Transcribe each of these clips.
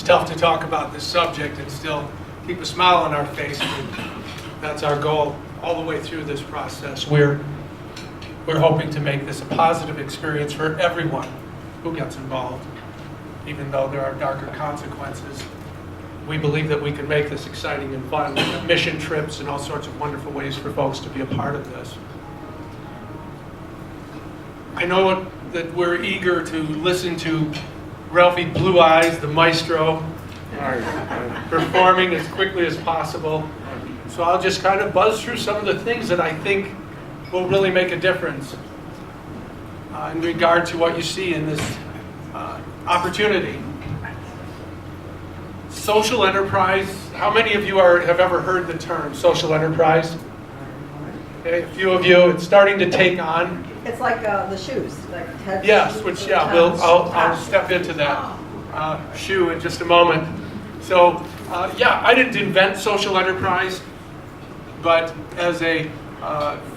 tough to talk about this subject and still keep a smile on our face. That's our goal all the way through this process. We're hoping to make this a positive experience for everyone who gets involved, even though there are darker consequences. We believe that we can make this exciting and fun, mission trips and all sorts of wonderful ways for folks to be a part of this. I know that we're eager to listen to Ralphie Blue Eyes, the maestro, performing as quickly as possible. So I'll just kind of buzz through some of the things that I think will really make a difference in regard to what you see in this opportunity. Social enterprise. How many of you have ever heard the term social enterprise? Okay, a few of you. It's starting to take on. It's like the shoes. Like yes, which I'll step into that shoe in just a moment. So I didn't invent social enterprise, but as a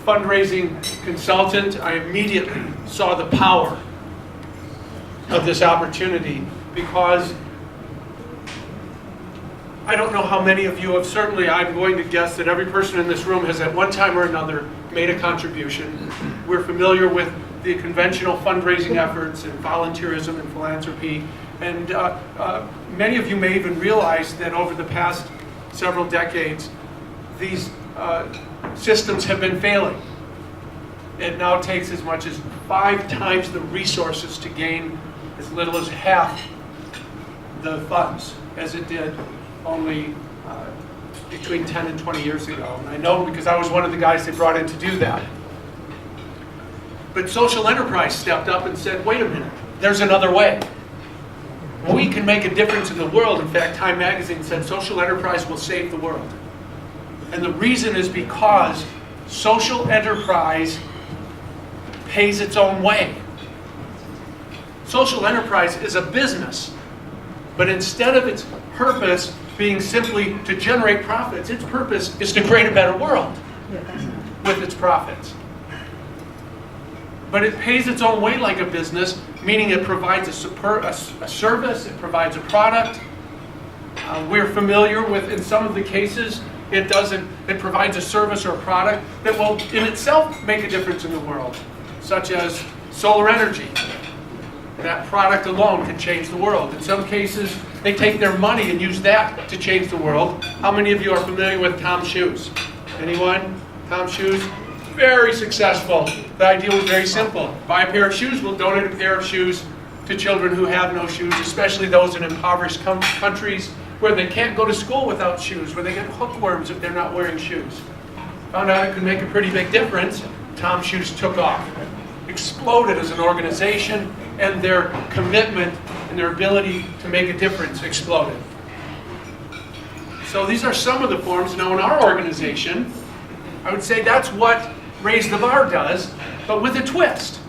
fundraising consultant, I immediately saw the power of this opportunity, because I don't know how many of you have, certainly I'm going to guess that every person in this room has at one time or another made a contribution. We're familiar with the conventional fundraising efforts and volunteerism and philanthropy, and many of you may even realize that over the past several decades, these systems have been failing. It now takes as much as 5 times the resources to gain as little as half the funds as it did only between 10 and 20 years ago. And I know because I was one of the guys they brought in to do that. But social enterprise stepped up and said, wait a minute, there's another way. We can make a difference in the world. In fact, Time magazine said social enterprise will save the world. And the reason is because social enterprise pays its own way. Social enterprise is a business, but instead of its purpose being simply to generate profits, its purpose is to create a better world with its profits. But it pays its own way like a business, meaning it provides a service, it provides a product. We're familiar with, in some of the cases, it provides a service or a product that will in itself make a difference in the world, such as solar energy. That product alone can change the world. In some cases, they take their money and use that to change the world. How many of you are familiar with Tom Shoes? Anyone? Tom Shoes? Very successful. The idea was very simple. Buy a pair of shoes, we'll donate a pair of shoes to children who have no shoes, especially those in impoverished countries where they can't go to school without shoes, where they get hookworms if they're not wearing shoes. Found out it could make a pretty big difference. Tom Shoes took off, exploded as an organization, and their commitment and their ability to make a difference exploded. So these are some of the forms. Now in our organization, I would say that's what Raise the Bar does, but with a twist.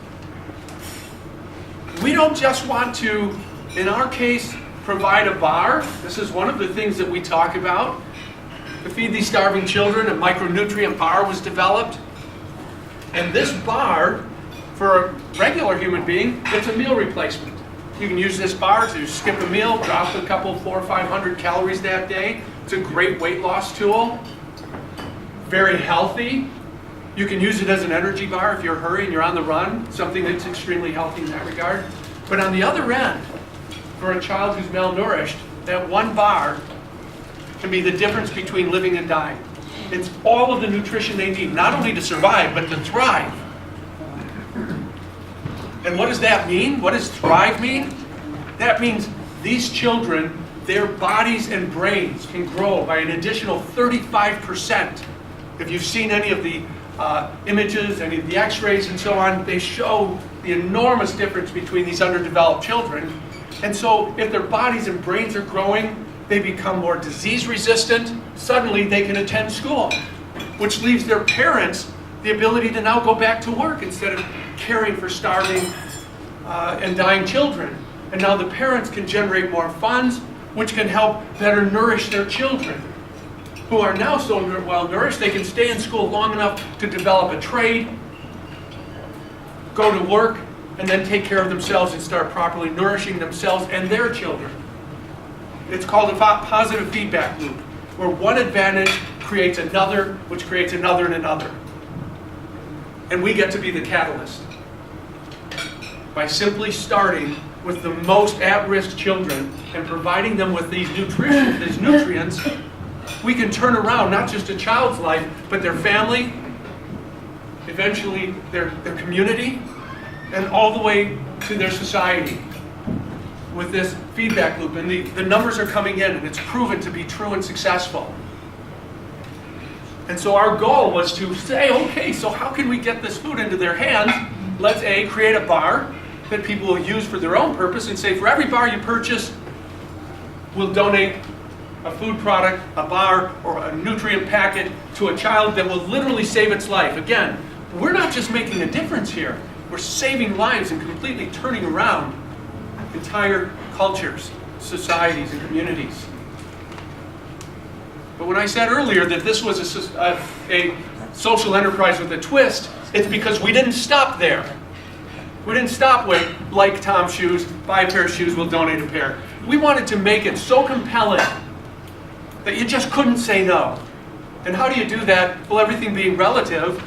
We don't just want to, in our case, provide a bar. This is one of the things that we talk about. To feed these starving children, a micronutrient bar was developed. And this bar, for a regular human being, it's a meal replacement. You can use this bar to skip a meal, drop a couple, 400 or 500 calories that day. It's a great weight loss tool. Very healthy. You can use it as an energy bar if you're hurrying, you're on the run, something that's extremely healthy in that regard. But on the other end, for a child who's malnourished, that one bar can be the difference between living and dying. It's all of the nutrition they need, not only to survive, but to thrive. And what does that mean? What does thrive mean? That means these children, their bodies and brains can grow by an additional 35%. If you've seen any of the images, any of the x-rays and so on, they show the enormous difference between these underdeveloped children. And so if their bodies and brains are growing, they become more disease resistant. Suddenly they can attend school, which leaves their parents the ability to now go back to work instead of caring for starving and dying children. And now the parents can generate more funds, which can help better nourish their children, who are now so well nourished they can stay in school long enough to develop a trade, go to work, and then take care of themselves and start properly nourishing themselves and their children. It's called a positive feedback loop, where one advantage creates another, which creates another and another. And we get to be the catalyst. By simply starting with the most at-risk children and providing them with these nutrients, we can turn around not just a child's life, but their family, eventually their community, and all the way to their society with this feedback loop. And the numbers are coming in, and it's proven to be true and successful. And so our goal was to say, okay, so how can we get this food into their hands? Let's create a bar that people will use for their own purpose, and say, for every bar you purchase, we'll donate a food product, a bar, or a nutrient packet to a child that will literally save its life. Again, we're not just making a difference here. We're saving lives and completely turning around entire cultures, societies, and communities. But when I said earlier that this was a social enterprise with a twist, it's because we didn't stop there. We didn't stop with, like Tom's shoes, buy a pair of shoes, we'll donate a pair. We wanted to make it so compelling that you just couldn't say no. And how do you do that? Well, everything being relative,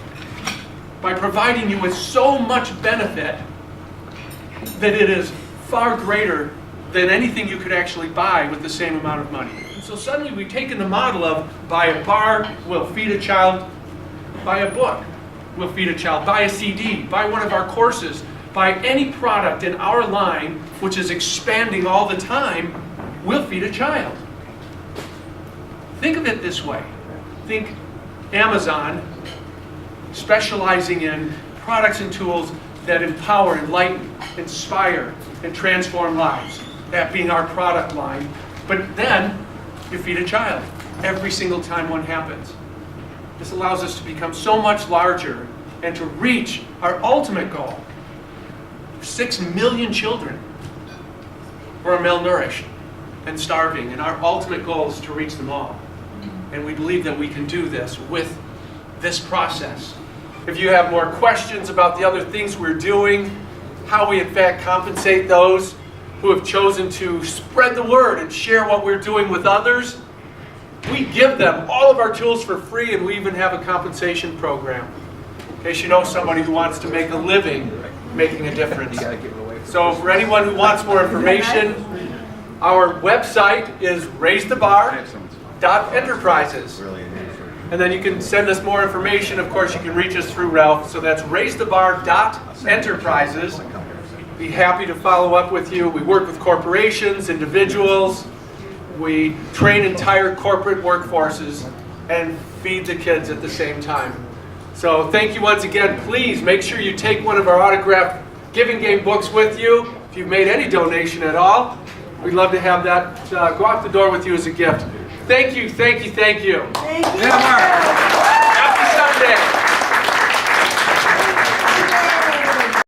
by providing you with so much benefit that it is far greater than anything you could actually buy with the same amount of money. And so suddenly we've taken the model of buy a bar, we'll feed a child, buy a book, we'll feed a child, buy a CD, buy one of our courses, buy any product in our line, which is expanding all the time, we'll feed a child. Think of it this way. Think Amazon specializing in products and tools that empower, enlighten, inspire, and transform lives. That being our product line. But then you feed a child every single time one happens. This allows us to become so much larger and to reach our ultimate goal. 6 million children who are malnourished and starving, and our ultimate goal is to reach them all. And we believe that we can do this with this process. If you have more questions about the other things we're doing, how we in fact compensate those who have chosen to spread the word and share what we're doing with others, we give them all of our tools for free, and we even have a compensation program. In case you know somebody who wants to make a living making a difference. So for anyone who wants more information, our website is raisethebar.enterprises. And then you can send us more information. Of course, you can reach us through Ralph. So that's raisethebar.enterprises. Be happy to follow up with you. We work with corporations, individuals. We train entire corporate workforces and feed the kids at the same time. So thank you once again. Please make sure you take one of our autographed Giving Game books with you. If you've made any donation at all, we'd love to have that go out the door with you as a gift. Thank you, thank you, thank you. Thank you. Happy Sunday.